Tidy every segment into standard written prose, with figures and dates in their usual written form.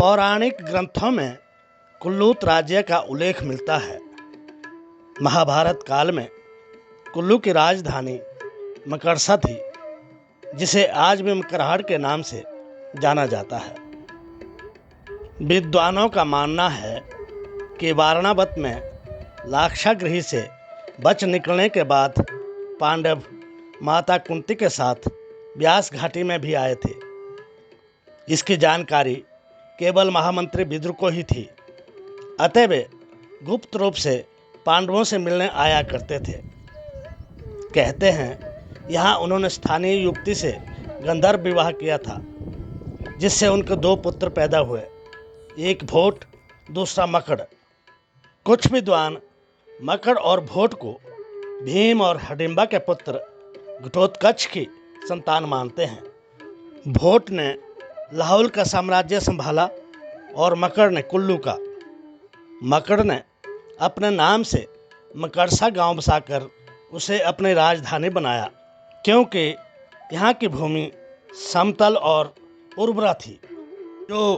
पौराणिक ग्रंथों में कुल्लूत राज्य का उल्लेख मिलता है। महाभारत काल में कुल्लू की राजधानी मकरसा थी, जिसे आज भी मकरहाड़ के नाम से जाना जाता है। विद्वानों का मानना है कि वारणावत में लाक्षागृह से बच निकलने के बाद पांडव माता कुंती के साथ व्यास घाटी में भी आए थे। इसकी जानकारी केवल महामंत्री विदुर को ही थी, अतः वे गुप्त रूप से पांडवों से मिलने आया करते थे। कहते हैं यहाँ उन्होंने स्थानीय युवती से गंधर्व विवाह किया था, जिससे उनके 2 पुत्र पैदा हुए, एक भोट दूसरा मकड़। कुछ विद्वान मकड़ और भोट को भीम और हडिम्बा के पुत्र घटोत्कच की संतान मानते हैं। भोट ने लाहौल का साम्राज्य संभाला और मकड़ ने कुल्लू का। मकड़ ने अपने नाम से मकरसा गांव बसाकर उसे अपनी राजधानी बनाया, क्योंकि यहाँ की भूमि समतल और उर्वरा थी, जो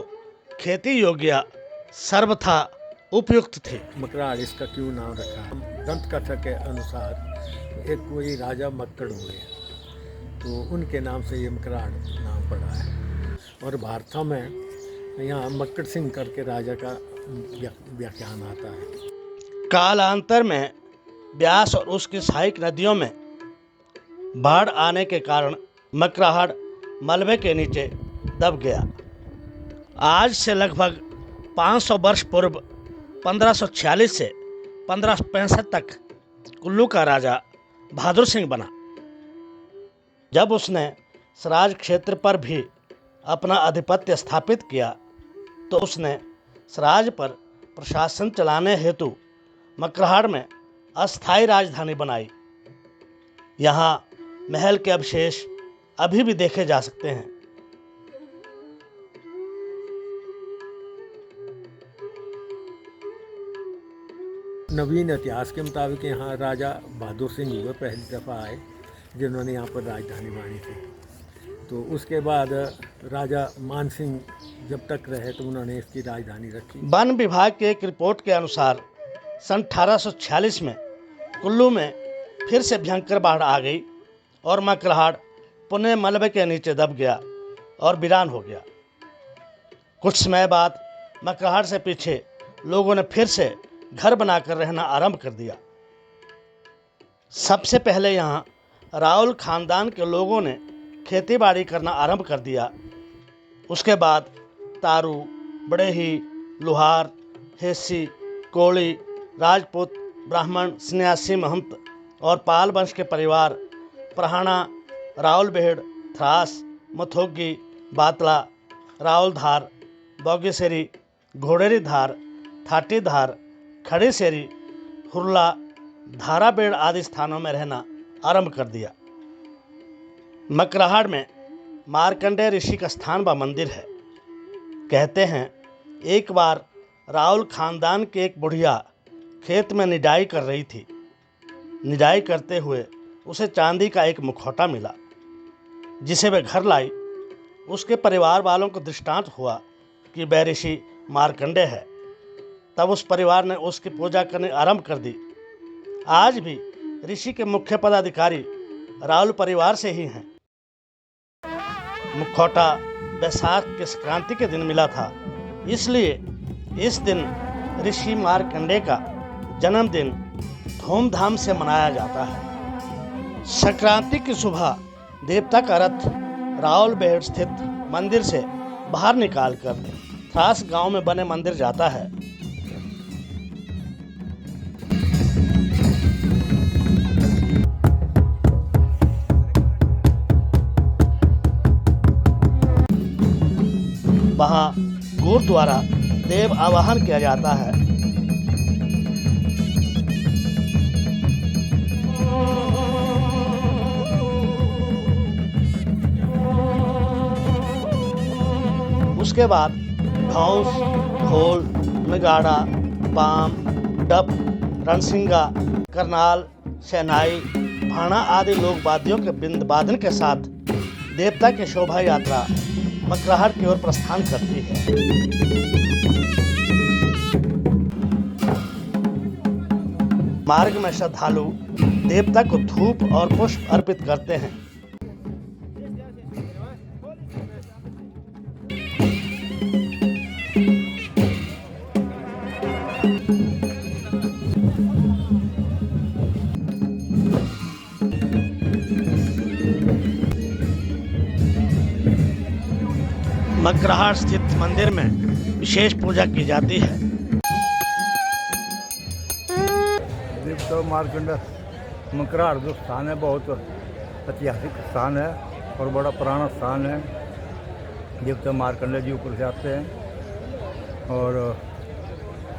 खेती योग्य सर्वथा उपयुक्त थी। मकराड़ इसका क्यों नाम रखा है? दंत कथा के अनुसार एक कोई राजा मक्कड़ हुए, तो उनके नाम से ये मकराड़ नाम पड़ा है। और भारत में यहाँ मक्कड़ सिंह करके राजा का व्याख्यान आता है। कालांतर में ब्यास और उसकी सहायक नदियों में बाढ़ आने के कारण मकरहाड़ मलबे के नीचे दब गया। आज से लगभग 500 वर्ष पूर्व 1546 से 1565 तक कुल्लू का राजा बहादुर सिंह बना। जब उसने सराज क्षेत्र पर भी अपना आधिपत्य स्थापित किया, तो उसने सराज पर प्रशासन चलाने हेतु मकरहाड़ में अस्थायी राजधानी बनाई। यहाँ महल के अवशेष अभी भी देखे जा सकते हैं। नवीन इतिहास के मुताबिक यहाँ राजा बहादुर सिंह हुए पहली दफ़ा आए, जिन्होंने यहाँ पर राजधानी बनाई थी। तो उसके बाद राजा मान सिंह जब तक रहे तो उन्होंने इसकी राजधानी रखी। वन विभाग की एक रिपोर्ट के अनुसार सन 1846 में कुल्लू में फिर से भयंकर बाढ़ आ गई और मकरहाड़ पुनः मलबे के नीचे दब गया और वीरान हो गया। कुछ समय बाद मकरहाड़ से पीछे लोगों ने फिर से घर बनाकर रहना आरंभ कर दिया। सबसे पहले यहाँ राउल खानदान के लोगों ने खेती बाड़ी करना आरंभ कर दिया। उसके बाद तारू, बड़ेही, लुहार, हेसी, कोली, राजपूत, ब्राह्मण, सन्यासी, महंत और पाल वंश के परिवार प्रहाणा, राउलबेड़, थ्रास, मथोगी, बातला, राउलधार, बौगीसेरी, घोड़ेरी धार, थाटी धार, खड़ी सेरी, हुरला, धाराबेड़ आदि स्थानों में रहना आरंभ कर दिया। मकरहाड़ में मार्कंडेय ऋषि का स्थान व मंदिर है। कहते हैं एक बार राउल खानदान की एक बुढ़िया खेत में निदाई कर रही थी। निदाई करते हुए उसे चांदी का एक मुखौटा मिला, जिसे वह घर लाई। उसके परिवार वालों को दृष्टांत हुआ कि वह ऋषि मार्कंडेय है। तब उस परिवार ने उसकी पूजा करनी आरंभ कर दी। आज भी ऋषि के मुख्य पदाधिकारी राउल परिवार से ही हैं। मुखौटा बैसाख के संक्रांति के दिन मिला था, इसलिए इस दिन ऋषि मार्कंडेय का जन्मदिन धूमधाम से मनाया जाता है। संक्रांति की सुबह देवता का रथ राउलबेड़ स्थित मंदिर से बाहर निकालकर थ्रास गांव में बने मंदिर जाता है। वहाँ गुर द्वारा देव आवाहन किया जाता है। उसके बाद धौंस, ढोल, नगाड़ा, बाम, डप, रणसिंगा, करनाल, शहनाई, भाणा आदि लोक वाद्यों के बिंद बादन के साथ देवता की शोभा यात्रा मकराहट की ओर प्रस्थान करती है। मार्ग में श्रद्धालु देवता को धूप और पुष्प अर्पित करते हैं। मकराहट स्थित मंदिर में विशेष पूजा की जाती है। देवता मार्कंड मकराहट जो स्थान है बहुत ऐतिहासिक स्थान है और बड़ा पुराना स्थान है। देवता मार्कंड जी ऊपर से आते हैं और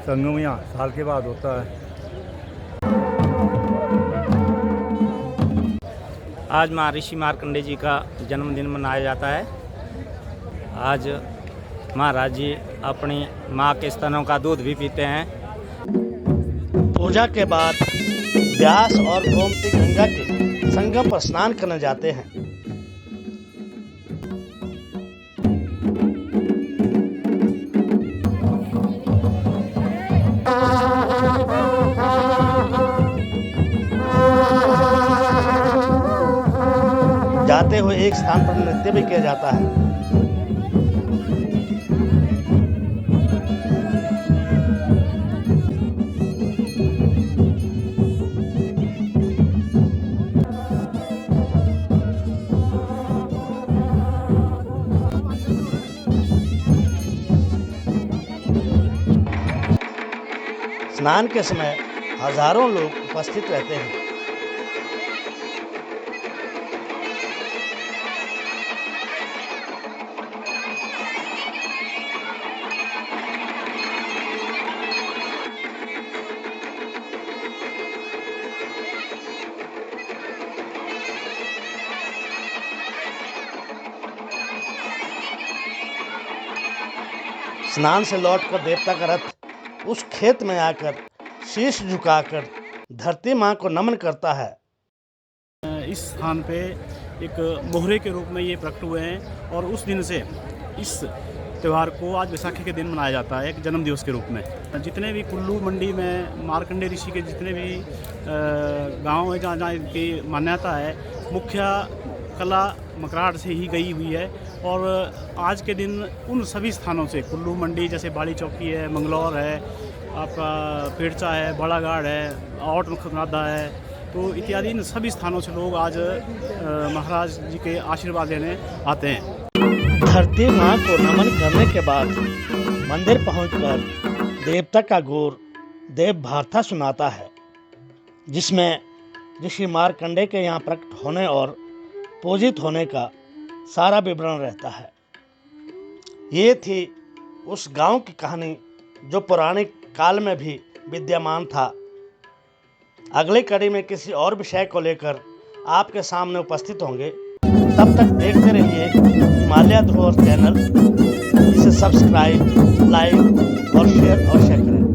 संगम यहाँ साल के बाद होता है। आज महर्षि मार्कंडेय जी का जन्मदिन मनाया जाता है। आज महाराज जी अपनी माँ के स्तनों का दूध भी पीते हैं। पूजा के बाद व्यास और गोमती गंगा के संगम पर स्नान करने जाते हैं। जाते हुए एक स्थान पर नृत्य भी किया जाता है। स्नान के समय हजारों लोग उपस्थित रहते हैं। स्नान से लौटकर देवता का रथ उस खेत में आकर शीश झुकाकर धरती माँ को नमन करता है। इस स्थान पे एक मोहरे के रूप में ये प्रकट हुए हैं और उस दिन से इस त्यौहार को आज बैसाखी के दिन मनाया जाता है, एक जन्म दिवस के रूप में। जितने भी कुल्लू मंडी में मार्कंडेय ऋषि के जितने भी गांव हैं जहाँ इनकी मान्यता है, मुख्य कला मकराहट से ही गई हुई है। और आज के दिन उन सभी स्थानों से, कुल्लू मंडी जैसे बाड़ी चौकी है, मंगलौर है, आपका पेड़चा है, बड़ागाड़ है, आउट मुखनादा है, तो इत्यादि इन सभी स्थानों से लोग आज महाराज जी के आशीर्वाद लेने आते हैं। धरती माँ को नमन करने के बाद मंदिर पहुंचकर देवता का गौर देव भारता सुनाता है, जिसमें ऋषि मार्कंडेय के यहाँ प्रकट होने और पूजित होने का सारा विवरण रहता है। ये थी उस गांव की कहानी जो पौराणिक काल में भी विद्यमान था। अगली कड़ी में किसी और विषय को लेकर आपके सामने उपस्थित होंगे। तब तक देखते रहिए हिमालय धरोहर चैनल। इसे सब्सक्राइब, लाइक और शेयर अवश्य करें।